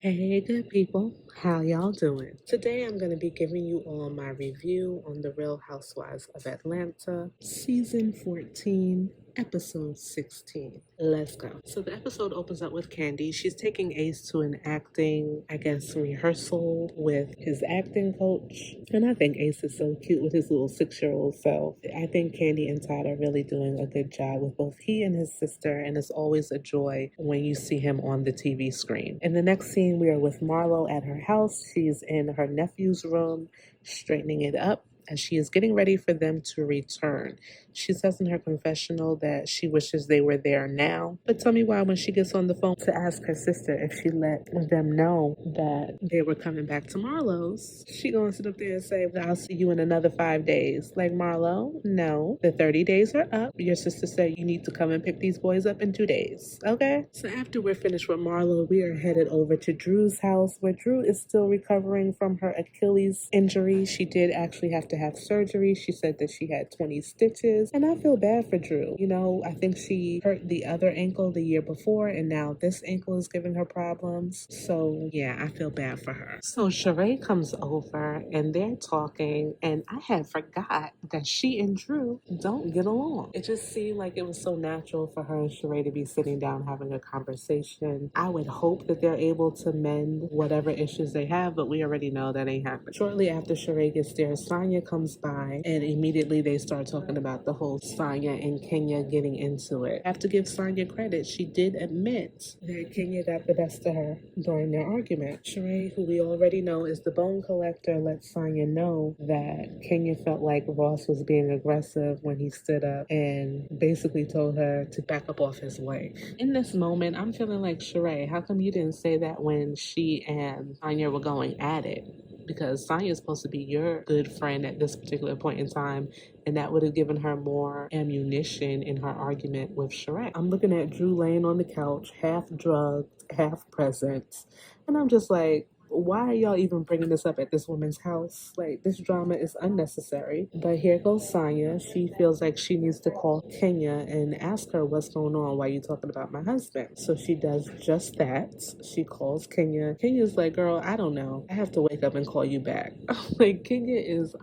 Hey, good people. How y'all doing? Today I'm going to be giving you all my review on The Real Housewives of Atlanta, Season 14, Episode 16. Let's go. So the episode opens up with Candy. She's taking Ace to an acting, rehearsal with his acting coach. And I think Ace is so cute with his little 6-year-old self. I think Candy and Todd are really doing a good job with both he and his sister, and it's always a joy when you see him on the TV screen. In the next scene, we are with Marlo at her house. She's in her nephew's room, straightening it up as she is getting ready for them to return. She says in her confessional that she wishes they were there now. But tell me why when she gets on the phone to ask her sister if she let them know that they were coming back to Marlo's, she gonna sit up there and say, I'll see you in another 5 days. Like, Marlo, no. The 30 days are up. Your sister said you need to come and pick these boys up in 2 days. Okay? So after we're finished with Marlo, we are headed over to Drew's house, where Drew is still recovering from her Achilles injury. She did actually have to have surgery. She said that she had 20 stitches. And I feel bad for Drew. You know, I think she hurt the other ankle the year before, and now this ankle is giving her problems. So yeah, I feel bad for her. So Sheree comes over and they're talking, and I had forgot that she and Drew don't get along. It just seemed like it was so natural for her and Sheree to be sitting down having a conversation. I would hope that they're able to mend whatever issues they have, but we already know that ain't happening. Shortly after Sheree gets there, Sonya comes by, and immediately they start talking about the whole Sonya and Kenya getting into it. I have to give Sonya credit. She did admit that Kenya got the best of her during their argument. Sheree, who we already know is the bone collector, lets Sonya know that Kenya felt like Ross was being aggressive when he stood up and basically told her to back up off his way. In this moment, I'm feeling like, Sheree, how come you didn't say that when she and Sonya were going at it? Because Sonya is supposed to be your good friend at this particular point in time, and that would have given her more ammunition in her argument with Sheree. I'm looking at Drew laying on the couch, half drugged, half present, and I'm just like, why are y'all even bringing this up at this woman's house? Like, this drama is unnecessary. But here goes Sonya. She feels like she needs to call Kenya and ask her what's going on. Why you talking about my husband? So she does just that. She calls Kenya. Kenya's like, girl, I don't know. I have to wake up and call you back. Like, Kenya is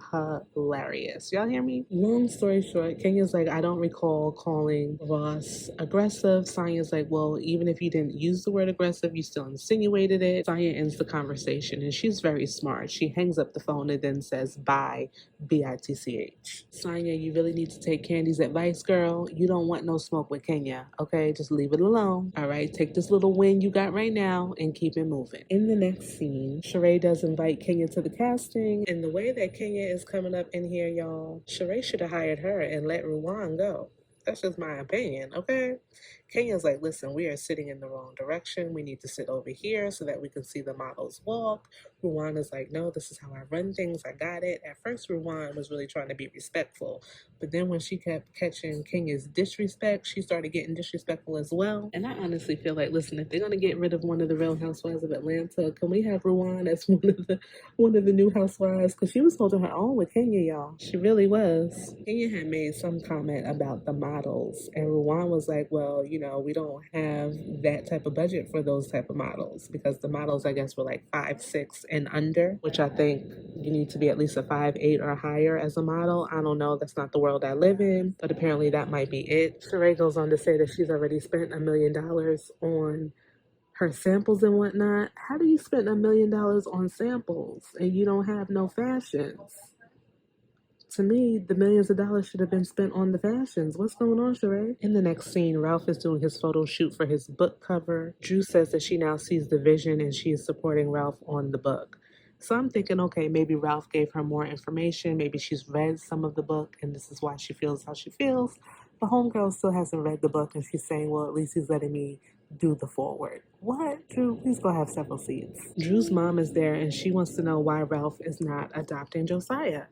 hilarious. Y'all hear me? Long story short, Kenya's like, I don't recall calling Ross aggressive. Sonya's like, well, even if you didn't use the word aggressive, you still insinuated it. Sonya ends the conversation, and she's very smart. She hangs up the phone and then says, bye, B-I-T-C-H. Sonya, you really need to take Candy's advice, girl. You don't want no smoke with Kenya, okay? Just leave it alone, all right? Take this little win you got right now and keep it moving. In the next scene, Sheree does invite Kenya to the casting, and the way that Kenya is coming up in here, y'all, Sheree should have hired her and let Ruwan go. That's just my opinion, okay? Kenya's like, listen, we are sitting in the wrong direction. We need to sit over here so that we can see the models walk. Ruwan like, no, this is how I run things. I got it. At first, Ruwan was really trying to be respectful. But then when she kept catching Kenya's disrespect, she started getting disrespectful as well. And I honestly feel like, listen, if they're going to get rid of one of the Real Housewives of Atlanta, can we have Ruwan as one of the new housewives? Because she was holding her own with Kenya, y'all. She really was. Kenya had made some comment about the models. And Ruwan was like, well, you know, we don't have that type of budget for those type of models, because the models, I guess, were like 5'6" and under, which I think you need to be at least a 5'8" or higher as a model. I don't know. That's not the world I live in, but apparently that might be it. Sheree goes on to say that she's already spent $1 million on her samples and whatnot. How do you spend $1 million on samples and you don't have no fashions? To me, the millions of dollars should have been spent on the fashions. What's going on, Sheree? In the next scene, Ralph is doing his photo shoot for his book cover. Drew says that she now sees the vision and she is supporting Ralph on the book. So I'm thinking, okay, maybe Ralph gave her more information. Maybe she's read some of the book and this is why she feels how she feels. The homegirl still hasn't read the book and she's saying, well, at least he's letting me do the forward. What? Drew, please go have several seats. Drew's mom is there and she wants to know why Ralph is not adopting Josiah.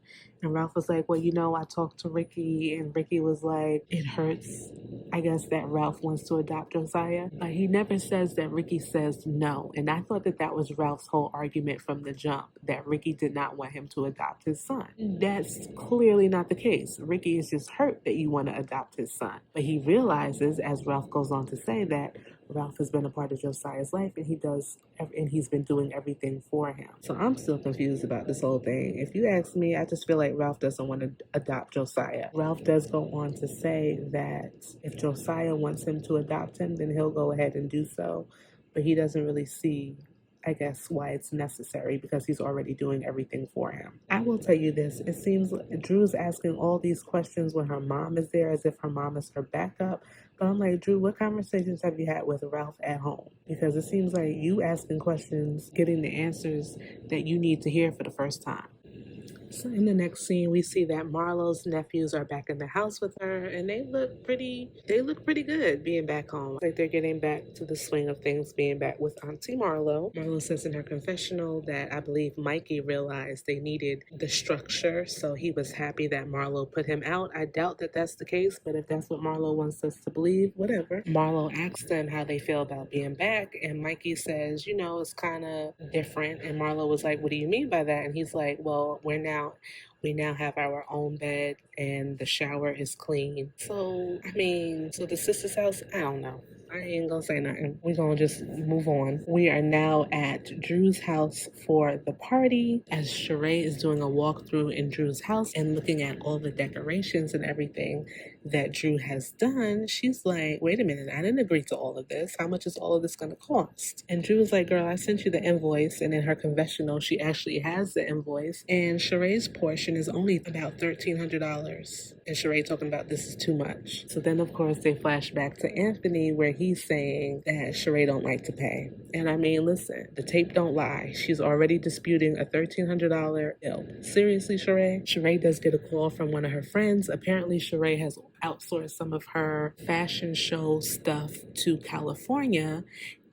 And Ralph was like, well, you know, I talked to Ricky and Ricky was like, it hurts, I guess, that Ralph wants to adopt Josiah. But he never says that Ricky says no. And I thought that that was Ralph's whole argument from the jump, that Ricky did not want him to adopt his son. That's clearly not the case. Ricky is just hurt that you want to adopt his son. But he realizes, as Ralph goes on to say, that Ralph has been a part of Josiah's Josiah's life, and he's been doing everything for him. So I'm still confused about this whole thing. If you ask me, I just feel like Ralph doesn't want to adopt Josiah. Ralph does go on to say that if Josiah wants him to adopt him, then he'll go ahead and do so, but he doesn't really see, I guess, why it's necessary because he's already doing everything for him. I will tell you this, it seems like Drew's asking all these questions when her mom is there as if her mom is her backup. But I'm like, Drew, what conversations have you had with Ralph at home? Because it seems like you asking questions, getting the answers that you need to hear for the first time. So in the next scene, we see that Marlo's nephews are back in the house with her, and they look pretty good being back home. Like they're getting back to the swing of things, being back with Auntie Marlo. Marlo says in her confessional that I believe Mikey realized they needed the structure, so he was happy that Marlo put him out. I doubt that that's the case, but if that's what Marlo wants us to believe, whatever. Marlo asks them how they feel about being back, and Mikey says, it's kind of different. And Marlo was like, what do you mean by that? And he's like, well, we now have our own bed and the shower is clean. So, so the sister's house, I don't know. I ain't gonna say nothing. We're gonna just move on. We are now at Drew's house for the party as Sheree is doing a walkthrough in Drew's house and looking at all the decorations and everything that Drew has done. She's like, wait a minute, I didn't agree to all of this. How much is all of this gonna cost? And Drew was like, girl, I sent you the invoice. And in her confessional, she actually has the invoice. And Sheree's portion is only about $1,300. And Sheree talking about this is too much. So then, of course, they flash back to Anthony where he's saying that Sheree don't like to pay. And listen, the tape don't lie. She's already disputing a $1,300 bill. Seriously, Sheree? Sheree does get a call from one of her friends. Apparently, Sheree has outsourced some of her fashion show stuff to California.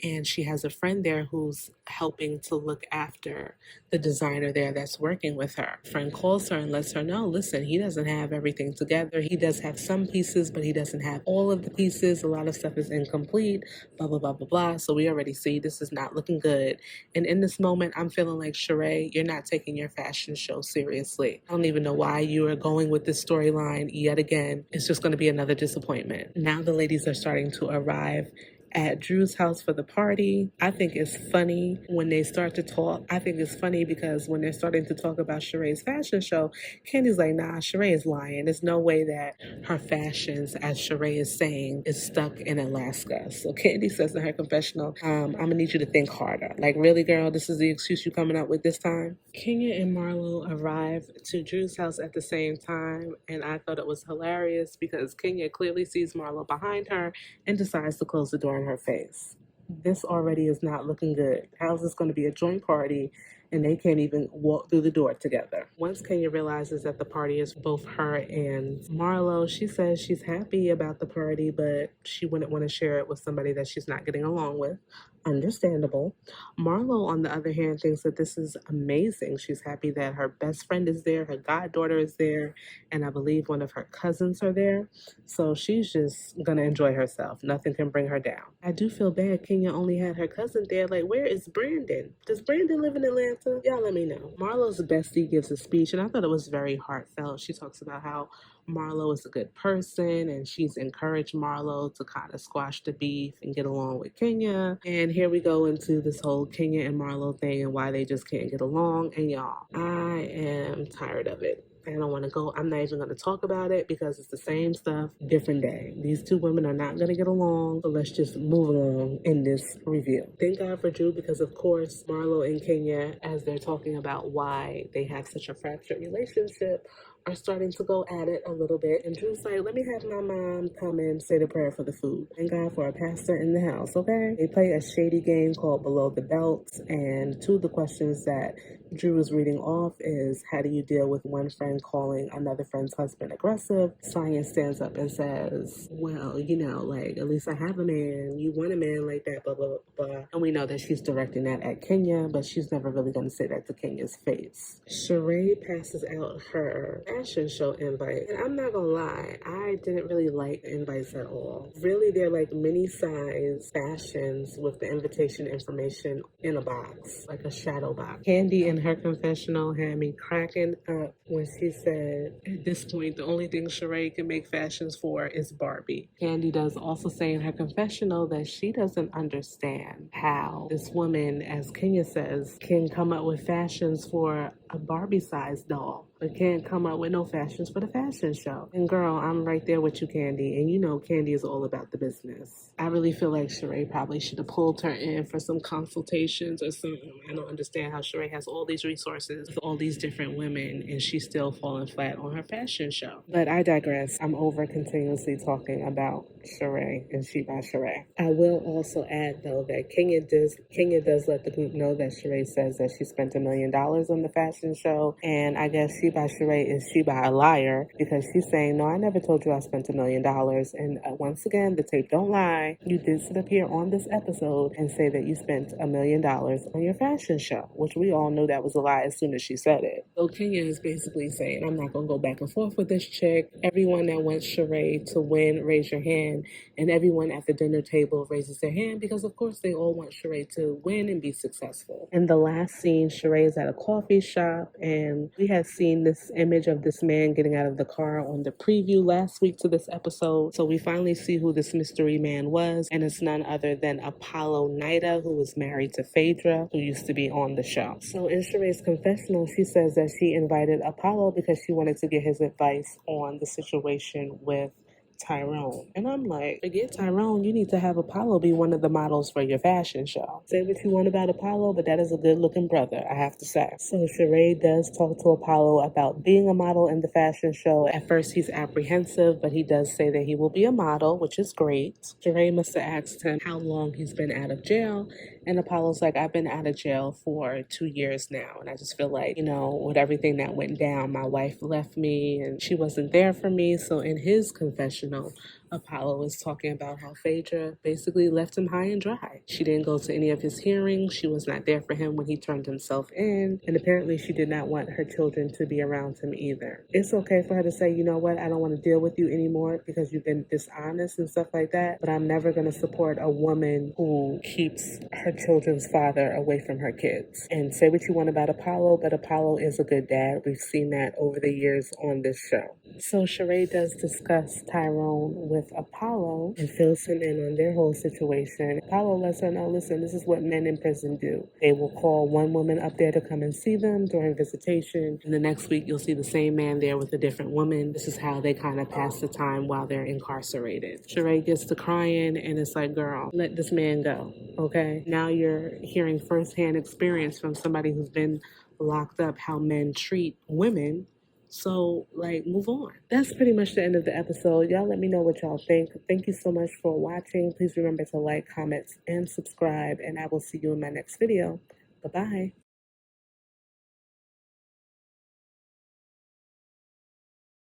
And she has a friend there who's helping to look after the designer there that's working with her. Friend calls her and lets her know, listen, he doesn't have everything together. He does have some pieces, but he doesn't have all of the pieces. A lot of stuff is incomplete, blah, blah, blah, blah, blah. So we already see this is not looking good. And in this moment, I'm feeling like, Sheree, you're not taking your fashion show seriously. I don't even know why you are going with this storyline yet again. It's just going to be another disappointment. Now the ladies are starting to arrive at Drew's house for the party. I think it's funny when they start to talk. I think it's funny because when they're starting to talk about Sheree's fashion show, Candy's like, nah, Sheree is lying. There's no way that her fashions, as Sheree is saying, is stuck in Alaska. So Candy says in her confessional, I'm gonna need you to think harder. Like, really, girl, this is the excuse you coming up with this time? Kenya and Marlo arrive to Drew's house at the same time, and I thought it was hilarious because Kenya clearly sees Marlo behind her and decides to close the door in her face. This already is not looking good. How's this going to be a joint party and they can't even walk through the door together? Once Kenya realizes that the party is both her and Marlo, she says she's happy about the party, but she wouldn't want to share it with somebody that she's not getting along with. Understandable. Marlo, on the other hand, thinks that this is amazing. She's happy that her best friend is there, her goddaughter is there, and I believe one of her cousins are there. So she's just gonna enjoy herself. Nothing can bring her down. I do feel bad Kenya only had her cousin there. Like, where is Brandon? Does Brandon live in Atlanta? Y'all let me know. Marlo's bestie gives a speech, and I thought it was very heartfelt. She talks about how Marlo is a good person and she's encouraged Marlo to kind of squash the beef and get along with Kenya. And here we go into this whole Kenya and Marlo thing and why they just can't get along. And y'all, I am tired of it. I don't want to go. I'm not even going to talk about it because it's the same stuff, different day. These two women are not going to get along. So let's just move along in this review. Thank God for Drew because, of course, Marlo and Kenya, as they're talking about why they have such a fractured relationship, are starting to go at it a little bit. And Drew's like, let me have my mom come and say the prayer for the food. Thank God for a pastor in the house, okay? They play a shady game called Below the Belt. And two of the questions that Drew is reading off is, how do you deal with one friend calling another friend's husband aggressive? Science stands up and says, well, like, at least I have a man. You want a man like that, blah, blah, blah, blah. And we know that she's directing that at Kenya, but she's never really going to say that to Kenya's face. Sheree passes out her fashion show invite. And I'm not gonna lie, I didn't really like invites at all. Really, they're like mini size fashions with the invitation information in a box, like a shadow box. Candy in her confessional had me cracking up when she said, at this point, the only thing Sheree can make fashions for is Barbie. Candy does also say in her confessional that she doesn't understand how this woman, as Kenya says, can come up with fashions for a Barbie-sized doll, but can't come up with no fashions for the fashion show. And girl, I'm right there with you, Candy. And you know Candy is all about the business. I really feel like Sheree probably should have pulled her in for some consultations or something. I don't understand how Sheree has all these resources with all these different women and she's still falling flat on her fashion show. But I digress. I'm over continuously talking about Sheree and She by Sheree. I will also add though that Kenya does let the group know that Sheree says that she spent $1 million on the fashion show, and I guess She by Sheree is She by a liar because she's saying, no, I never told you I spent $1 million. And once again, the tape don't lie. You did sit up here on this episode and say that you spent $1 million on your fashion show, which we all know that was a lie as soon as she said it. So Kenya is basically saying, I'm not gonna go back and forth with this chick. Everyone that wants Sheree to win, raise your hand. And everyone at the dinner table raises their hand because, of course, they all want Sheree to win and be successful. In the last scene, Sheree is at a coffee shop, and we had seen this image of this man getting out of the car on the preview last week to this episode. So we finally see who this mystery man was, and it's none other than Apollo Nida, who was married to Phaedra, who used to be on the show. So in Sheree's confessional, she says that she invited Apollo because she wanted to get his advice on the situation with Tyrone. And I'm like, forget Tyrone, you need to have Apollo be one of the models for your fashion show. Say what you want about Apollo, but that is a good looking brother, I have to say. So Sheree does talk to Apollo about being a model in the fashion show. At first he's apprehensive, but he does say that he will be a model, which is great. Sheree must have asked him how long he's been out of jail. And Apollo's like, I've been out of jail for 2 years now. And I just feel like, with everything that went down, my wife left me and she wasn't there for me. So in his confessional, Apollo is talking about how Phaedra basically left him high and dry. She didn't go to any of his hearings. She was not there for him when he turned himself in. And apparently she did not want her children to be around him either. It's okay for her to say, you know what, I don't want to deal with you anymore because you've been dishonest and stuff like that. But I'm never going to support a woman who keeps her children's father away from her kids. And say what you want about Apollo, but Apollo is a good dad. We've seen that over the years on this show. So Sheree does discuss Tyrone with Apollo and fills him in on their whole situation. Apollo lets her know, listen, this is what men in prison do. They will call one woman up there to come and see them during visitation. And the next week, you'll see the same man there with a different woman. This is how they kind of pass the time while they're incarcerated. Sheree gets to crying and it's like, girl, let this man go, okay? Now you're hearing firsthand experience from somebody who's been locked up how men treat women. So, move on. That's pretty much the end of the episode. Y'all let me know what y'all think. Thank you so much for watching. Please remember to like, comment, and subscribe. And I will see you in my next video. Bye-bye.